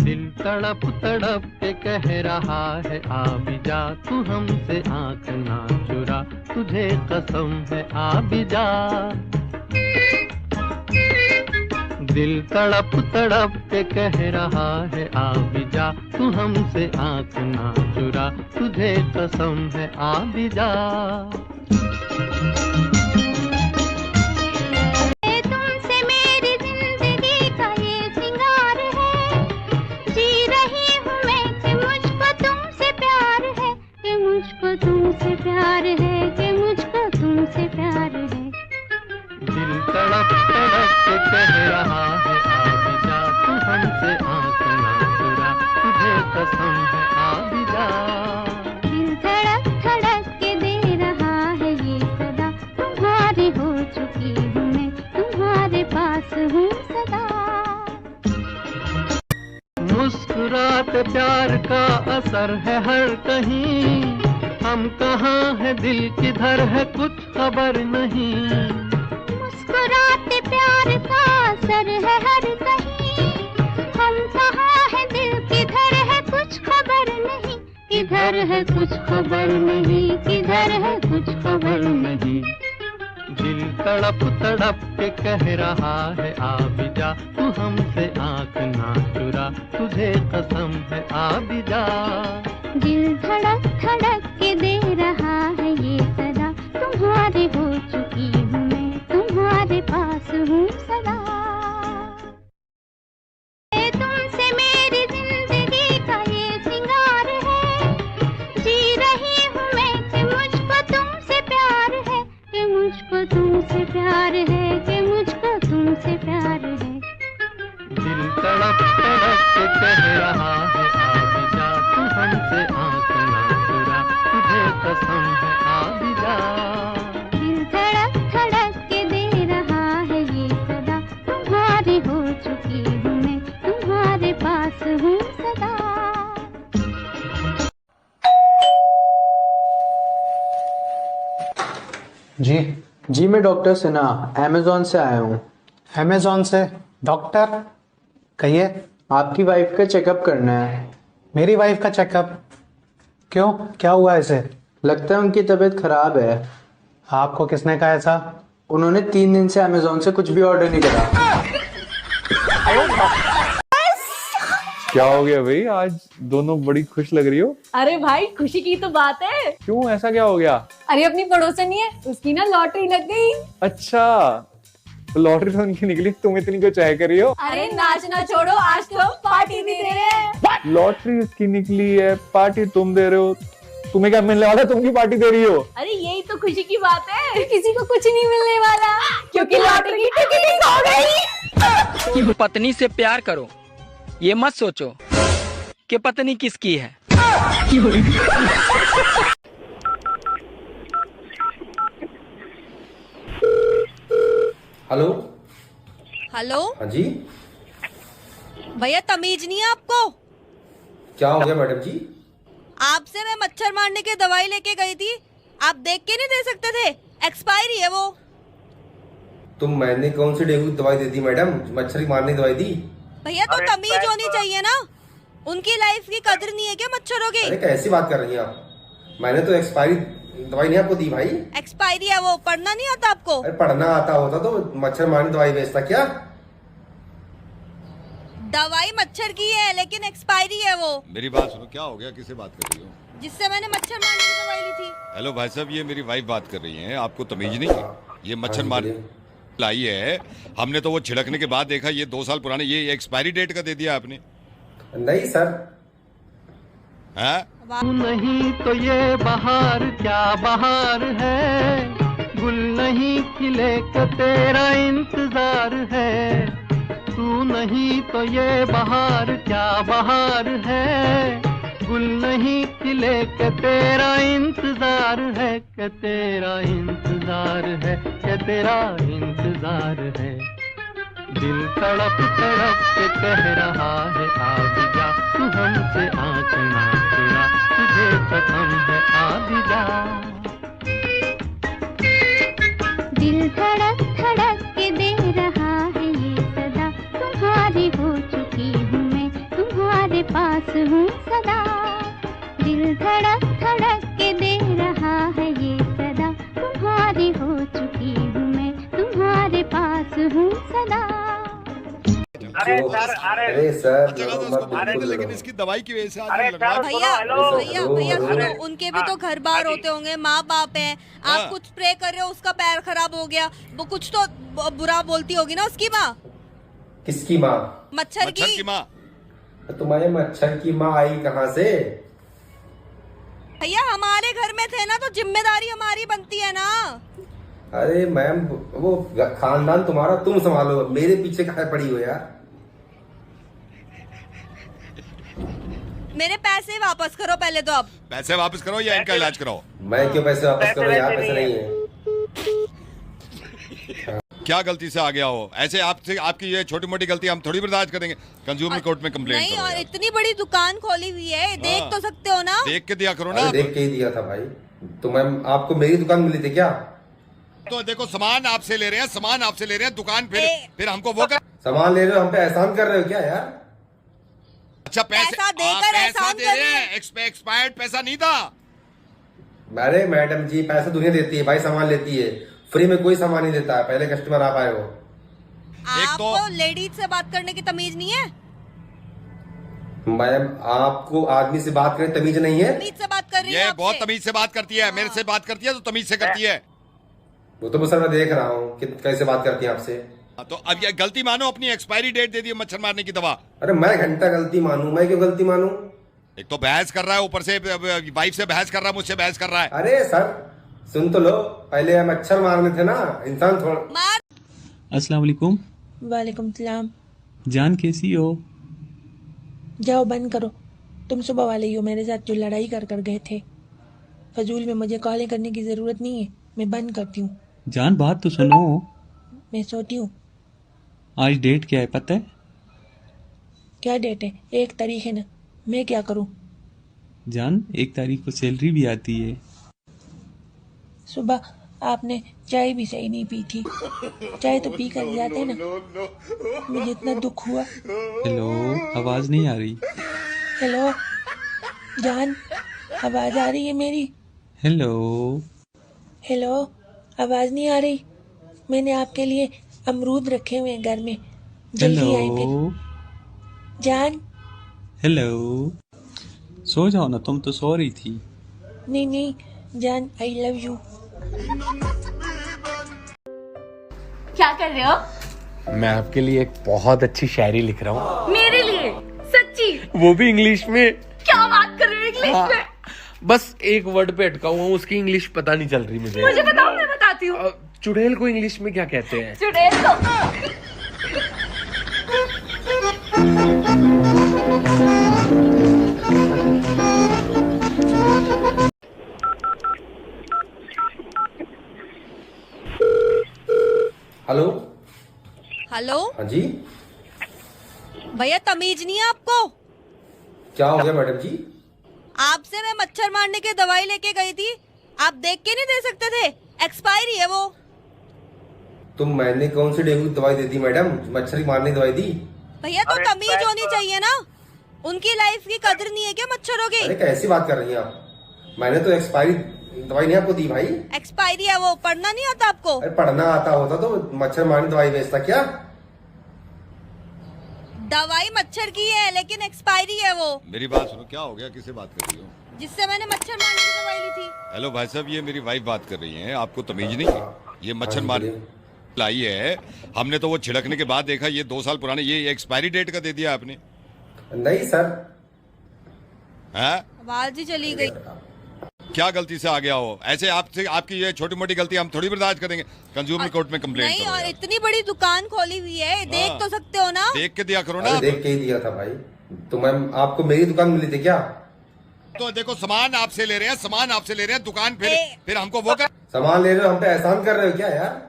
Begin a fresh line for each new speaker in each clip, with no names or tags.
दिल तड़प तड़प के कह रहा है आ भी जा, तू हमसे आँख ना चुरा, तुझे कसम है आ भी जा। दिल तड़प तड़प के कह रहा है आ भी जा, तू हमसे आँख ना चुरा, तुझे कसम है आ भी जा।
तुमसे प्यार है कि मुझको तुमसे प्यार है।
दिल तड़प तड़प के कह रहा है आ भी जा, तू हमसे आँख ना चुरा, तुझे कसम है आ भी जा।
दिल धड़क धड़क के दे रहा है ये सदा, तुम्हारी हो चुकी हूँ मैं, तुम्हारे पास हूँ सदा।
मुस्कुराते प्यार का असर है हर कहीं, हम कहाँ है दिल किधर है कुछ खबर नहीं।
मुस्कुराते प्यार का असर है हर कहीं, हम कहाँ है दिल किधर है कुछ खबर नहीं। किधर है कुछ खबर नहीं, किधर है कुछ खबर नहीं।
दिल तड़प तड़प के कह रहा है आ भी जा, तू हमसे आँख ना चुरा, तुझे कसम है आ भी जा।
दिल धड़क धड़क के दे रहा है ये सदा, तुम्हारी हो चुकी हूँ मैं, तुम्हारे पास हूँ सदा। तुमसे मेरी जिंदगी का ये सिंगार है, जी रही हूँ मैं कि मुझको तुमसे प्यार है, कि मुझको तुमसे प्यार है, कि मुझको तुमसे प्यार है।
दिल तड़प तड़प के कह रहा है आ भी जा, तू हमसे आँख ना चुरा, तुझे कसम है आ भी जा।
दिल धड़क धड़क के दे रहा है ये सदा, तुम्हारी हो चुकी हूँ मैं, तुम्हारे पास हूँ सदा।
जी
जी मैं डॉक्टर सिन्हा अमेज़न से आया हूँ।
अमेज़न से? डॉक्टर कहिए।
आपकी वाइफ का चेकअप करना है।
मेरी वाइफ का चेकअप? क्यों, क्या हुआ इसे?
लगता है उनकी तबीयत खराब है।
आपको किसने कहा ऐसा?
उन्होंने 3 दिन से अमेज़न से कुछ भी ऑर्डर नहीं करा।
क्या हो गया भाई, आज दोनों बड़ी खुश लग रही हो?
अरे भाई खुशी की तो बात है।
क्यों, ऐसा क्या हो गया?
अरे अपनी पड़ोसन ही है, उसकी ना लॉटरी लग गई।
अच्छा, तो लॉटरी तो उनकी निकली, तुम इतनी क्यों चाय कर रही हो?
अरे नाचना छोड़ो, आज तो हम पार्टी भी दे रहे हैं।
लॉटरी उसकी निकली है, पार्टी तुम दे रहे हो, तुम्हें क्या मिलने वाला, तुम की पार्टी दे रही हो?
अरे यही तो खुशी की बात है, किसी को कुछ नहीं मिलने वाला क्योंकि लॉटरी की टिकट हो गई।
पत्नी से प्यार करो, ये मत सोचो कि पत्नी किसकी है।
हेलो।
हेलो।
हाँ जी।
भैया तमीज नहीं है आपको?
क्या हो गया मैडम जी?
आपसे मैं मच्छर मारने की दवाई लेके गई थी, आप देख के नहीं दे सकते थे? एक्सपायरी है वो।
तो मैंने कौन सी डेंगू की दवाई दी थी मैडम? मच्छर की मारने की दवाई दी।
भैया तो तमीज होनी चाहिए ना, उनकी लाइफ की कदर नहीं है क्या मच्छरों की?
अरे कैसी बात कर रही हैं आप? मैंने तो एक्सपायरी दवाई नहीं आपको दी भाई।
एक्सपायरी है वो, पढ़ना नहीं आता आपको?
अरे पढ़ना आता होता तो मच्छर मारने दवाई बेचता क्या?
दवाई मच्छर की है लेकिन एक्सपायरी है वो।
मेरी बात सुनो, क्या हो गया, किससे बात कर रही हो?
जिससे मैंने मच्छर मारने की दवाई ली थी।
हेलो भाई साहब, ये मेरी वाइफ बात कर रही हैं, आपको तमीज नहीं है? ये मच्छर मार लाई है, हमने तो वो छिड़कने के बाद देखा ये 2 साल पुराने, ये एक्सपायरी डेट का दे दिया आपने।
नहीं सर।
हैं?
नहीं तो ये बहार क्या बहार है, गुल नहीं खिले का तेरा इंतजार है। तू नहीं तो ये बहार क्या बहार है, गुल नहीं खिले के तेरा इंतजार है, के तेरा इंतजार है, के तेरा इंतजार है। दिल तड़प तड़प के कह रहा है आ भी जा, तू हमसे आँख ना चुरा, तुझे कसम है आ भी जा।
दिल धड़क धड़क के दे रहा है ये सदा, तुम्हारी हो चुकी हूँ मैं, तुम्हारी पास हूँ सदा, दिल धड़क धड़क के दे रहा है ये सदा, तुम्हारी हो चुकी हूँ मैं, तुम्हारे पास हूँ सदा।
अरे सर
लेकिन इसकी दवाई की वजह से
भैया भैया भैया सुनो, उनके भी तो घर बार होते होंगे, माँ बाप है। आप कुछ स्प्रे कर रहे हो, उसका पैर खराब हो गया, वो कुछ तो बुरा बोलती होगी ना उसकी माँ।
किसकी माँ?
मच्छर की
माँ।
तुम्हारे मच्छर की माँ आई कहाँ से?
भैया हमारे घर में थे ना, तो जिम्मेदारी हमारी बनती है ना।
अरे मैम, वो खानदान तुम्हारा तुम संभालो, मेरे पीछे कहाँ पड़ी हो यार?
मेरे पैसे वापस करो पहले तो। अब
पैसे वापस करो या इनका इलाज कराओ।
मैं क्यों पैसे वापस करूँ यार? पैसे नहीं है।
क्या गलती से आ गया हो ऐसे? आपसे आपकी ये छोटी मोटी गलती हम थोड़ी बर्दाश्त करेंगे। कंज्यूमर कोर्ट में कंप्लेंट
नहीं,
करो
और
यार।
इतनी बड़ी दुकान खोली हुई है, देख तो सकते हो ना।
देख के दिया करो ना।
देख के ही दिया था भाई। तो मैम आपको मेरी दुकान मिली थी क्या?
तो देखो सामान आपसे ले रहे हैं, सामान आपसे ले रहे हैं, दुकान फिर हमको वो कर।
सामान ले रहे हो, हम पे एहसान कर रहे हो क्या यार?
अच्छा
पैसा देकर एहसान
दे रहे हैं, एक्सपायर्ड पैसा नहीं था।
अरे मैडम जी, पैसा दुनिया देती है भाई, सामान लेती है, फ्री में कोई सामान नहीं देता है। पहले कस्टमर आप आए हो।
आपको लेडीज से बात करने की तमीज नहीं है?
मैम आपको आदमी से बात करने तमीज नहीं है?
तमीज से बात कर रही
ये
है।
बहुत तमीज से बात करती है, मेरे से बात करती है तो तमीज से करती है।
वो तो सर मैं देख रहा हूँ कि कैसे बात करती है आपसे।
तो अब ये गलती मानो, अपनी एक्सपायरी डेट दे दी मच्छर मारने की दवा।
अरे मैं घंटा गलती मानूं? मैं क्यों गलती मानूं?
एक तो बहस कर रहा है, ऊपर से वाइफ से बहस कर रहा है, मुझसे बहस कर रहा है।
अरे सर सुन तो लो, पहले मच्छर मारने थे ना, इंसान थोड़ा।
मार।
अस्सलाम वालेकुम।
वालेकुम सलाम।
जान कैसी हो?
जाओ बंद करो, तुम सुबह वाले ही हो मेरे साथ जो लड़ाई कर गए थे। फजूल में मुझे कॉलें करने की जरूरत नहीं है, मैं बंद करती हूँ।
जान बात तो सुनो।
मैं सोती हूँ।
आज डेट क्या है पता है?
क्या डेट है? 1 तारीख है ना, मैं क्या करूँ?
जान 1 तारीख को सैलरी भी आती है।
सुबह आपने चाय भी सही नहीं पी थी, चाय तो पी कर जाते ना। मुझे इतना दुख हुआ।
हेलो, आवाज नहीं आ रही?
हेलो जान, आवाज आ रही है मेरी?
हेलो
हेलो, आवाज नहीं आ रही? मैंने आपके लिए अमरूद रखे हुए हैं घर में, जल्दी आए फिर। जान
हेलो, सो जाओ ना, तुम तो सो रही थी।
नहीं नहीं जान, आई लव यू।
क्या कर रहे हो?
मैं आपके लिए एक बहुत अच्छी शायरी लिख रहा हूँ।
मेरे लिए? सच्ची?
वो भी इंग्लिश में।
क्या बात कर रहे हो इंग्लिश में?
बस एक वर्ड पे अटका हुआ हूँ, उसकी इंग्लिश पता नहीं चल रही मुझे।
मुझे बताओ, मैं बताती हूँ।
चुड़ैल को इंग्लिश में क्या कहते हैं?
चुड़ैल को
हेलो।
हेलो।
हाँ जी।
भैया तमीज नहीं है आपको?
क्या हो गया मैडम जी?
आपसे मैं मच्छर मारने की दवाई लेके गई थी, आप देख के नहीं दे सकते थे? एक्सपायरी है वो।
तो मैंने कौन सी डेंगू की दवाई दी थी मैडम? मच्छर मारने की दवाई दी।
भैया तो तमीज होनी चाहिए ना, उनकी लाइफ की कदर नहीं है क्या मच्छरों की?
अरे कैसी बात कर रही हैं आप? मैंने तो एक्सपायरी दवाई नहीं आपको दी भाई।
एक्सपायरी है वो, पढ़ना नहीं आता आपको?
अरे पढ़ना आता होता तो मच्छर मारने दवाई बेचता क्या?
दवाई मच्छर की है लेकिन एक्सपायरी है वो।
मेरी बात सुनो, क्या हो गया? किससे बात कर रही हो?
जिससे मैंने मच्छर मारने की दवाई ली थी।
हेलो भाई साहब, ये मेरी वाइफ बात कर रही हैं, आपको तमीज नहीं है? ये मच्छर मार लाई है, हमने तो वो छिड़कने के बाद देखा ये 2 साल पुराने, ये एक्सपायरी डेट का दे दिया आपने।
नहीं सर।
हैं?
आवाज ही चली गई।
क्या गलती से आ गया हो ऐसे? आपसे आपकी ये छोटी मोटी गलती हम थोड़ी बर्दाश्त करेंगे। कंज्यूमर कोर्ट में कंप्लेंट
नहीं,
करो
और
यार।
इतनी बड़ी दुकान खोली हुई है, देख तो सकते हो ना।
देख के दिया करो ना।
देख के ही दिया था भाई। तो मैम आपको मेरी दुकान मिली थी क्या?
तो देखो सामान आपसे ले रहे हैं, सामान आपसे ले रहे हैं, दुकान फिर हमको वो कर।
सामान ले रहे हो, हम पे एहसान कर रहे हो क्या यार?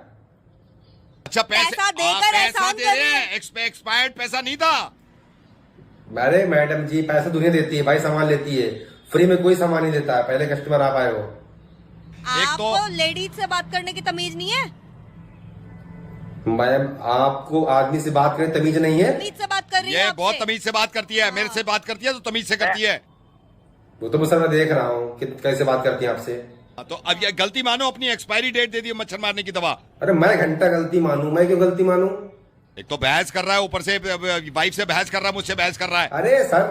अच्छा
पैसा देकर एहसान
दे रहे हैं, एक्सपायर्ड पैसा नहीं था।
अरे मैडम जी, पैसा दुनिया देती है भाई, सामान लेती है, फ्री में कोई सामान नहीं देता है। पहले कस्टमर आप आए हो।
आपको लेडीज से बात करने की तमीज नहीं है?
मैम आपको आदमी से बात करने तमीज नहीं है?
तमीज से बात कर रही
ये
हूँ
बहुत
आपसे।
तमीज से बात करती है, मेरे से बात करती है तो तमीज से करती है।
वो तो सर मैं देख रहा हूँ कि कैसे बात करती है आपसे।
तो अब ये गलती मानो, अपनी एक्सपायरी डेट दे दी मच्छर मारने की दवा।
अरे मैं घंटा गलती मानूं? मैं क्यों गलती मानूं?
एक तो बहस कर रहा है, ऊपर से वाइफ से बहस कर रहा है, मुझसे बहस कर रहा है।
अरे सर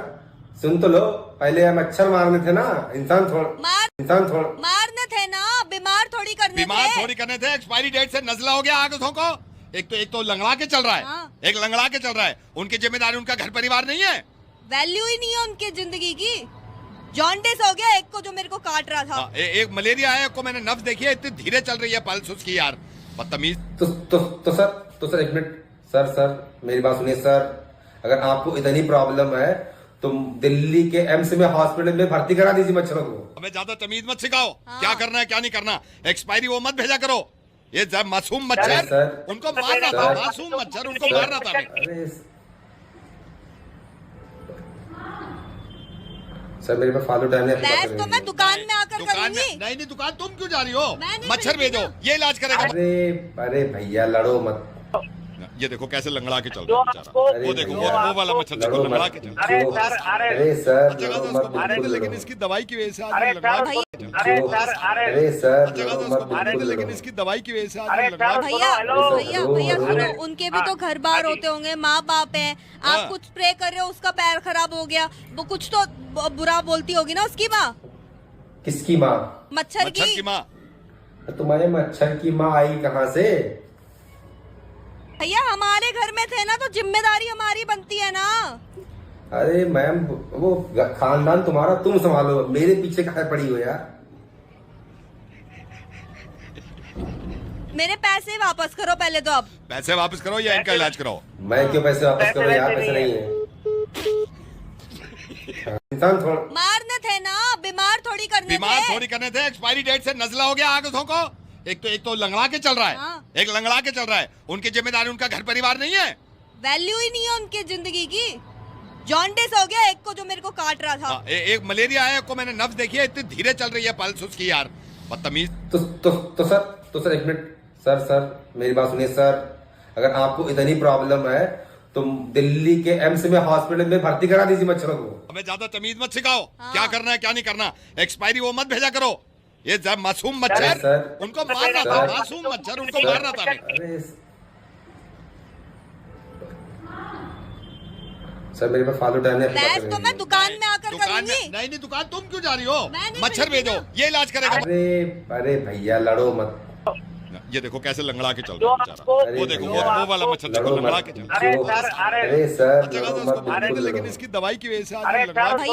सुन तो लो, पहले मच्छर मारने थे ना, इंसान थोड़ा
मारने थे ना, बीमार थोड़ी करने
बीमार
थे।
थोड़ी करने थे। एक्सपायरी डेट से नजला हो गया आंखों को। एक तो लंगड़ा के चल रहा है।
हाँ।
एक लंगड़ा के चल रहा है। उनकी जिम्मेदारी उनका घर परिवार नहीं है।
वैल्यू ही नहीं है उनकी जिंदगी की। जॉन्डिस हो गया एक को जो मेरे को काट रहा था।
एक मलेरिया है, को मैंने नब्ज देखी है, इतनी धीरे चल रही है पल्स उसकी यार, बदतमीज।
तो सर एक मिनट सर मेरी बात सुनिए सर। अगर आपको इतनी प्रॉब्लम है तुम दिल्ली के एम्स में हॉस्पिटल में भर्ती करा दीजिए मच्छरों को।
हमें ज्यादा तमीज मत सिखाओ। क्या करना है क्या नहीं करना। एक्सपायरी वो मत भेजा करो। ये मासूम मच्छर,
सर,
उनको मारना था। मासूम मच्छर उनको मारना था।
अरे सर मेरे पास फालतू टाइम
बहस तो मैं दुकान में आकर करूंगी।
नहीं दुकान तुम क्यों जा रही हो?
मैं नहीं
मच्छर
भेजी
भेजो, ये इलाज करेगा।
अरे भैया लड़ो मत।
ये देखो कैसे लंगड़ा के चल रहा है बेचारा। वो देखो वो वाला मच्छर देखो लंगड़ा के चल रहा है।
अरे सर लड़ो मत बिल्कुल
लेकिन
लड़ो।
इसकी दवाई की वजह से आज लंगड़ा के चल रहा है।
अरे सर लड़ो मत बिल्कुल
लेकिन
लड़ो।
इसकी दवाई की वजह से आज लंगड़ा के-
भैया सुनो, उनके भी तो घर बार होते होंगे, माँ बाप है। आप कुछ स्प्रे कर रहे हो, उसका पैर खराब हो गया, वो कुछ तो बुरा बोलती होगी ना उसकी माँ।
किसकी माँ?
मच्छर की
माँ।
तुम्हारे मच्छर की माँ आई कहाँ से?
भैया हमारे घर में थे ना, तो जिम्मेदारी हमारी बनती है ना।
अरे मैम वो खानदान तुम्हारा, तुम संभालो, मेरे पीछे कहाँ पड़ी हो यार?
मेरे पैसे वापस करो पहले तो। अब
पैसे वापस करो या इनका इलाज कराओ।
मैं क्यों पैसे वापस करो यार? पैसे नहीं है। इंसान थोड़ा
मारने थे ना, बीमार थोड़ी करने
थे। एक्सपायरी डेट से नजला हो गया आंखों को। एक तो लंगड़ा के चल रहा है।
हाँ।
एक लंगड़ा के चल रहा है। उनकी जिम्मेदारी उनका घर परिवार नहीं है।
वैल्यू ही नहीं है उनकी जिंदगी की। जॉन्डिस हो गया एक को जो मेरे को काट रहा था।
एक मलेरिया है, को मैंने नब्ज देखी है, इतनी धीरे चल रही है पल्स उसकी यार, बदतमीज।
तो सर एक मिनट सर मेरी बात सुनिए सर। अगर आपको इतनी प्रॉब्लम है तुम दिल्ली के एम्स में हॉस्पिटल में भर्ती करा दीजिए मच्छरों को।
हमें ज्यादा तमीज मत सिखाओ। क्या करना है क्या नहीं करना। एक्सपायरी वो मत भेजा करो। ये मासूम मच्छर
सर,
उनको मारना था। मासूम मच्छर उनको मारना था।
अरे सर मेरे पास फालतू टाइम
बहस तो मैं दुकान में आकर करूंगी।
नहीं दुकान तुम क्यों जा रही हो?
मैं नहीं
मच्छर
भेजी
भेजो,
ना।
ये इलाज करेगा।
अरे भैया लड़ो मत।
ये देखो कैसे लंगड़ा के चल रहा है बेचारा। वो देखो वो वाला मच्छर देखो
लड़ो
लंगड़ा
मत।
के चल रहा है।
अरे सर लड़ो मत बिल्कुल
लेकिन
लड़ो।
इसकी दवाई की वजह से आज लंगड़ा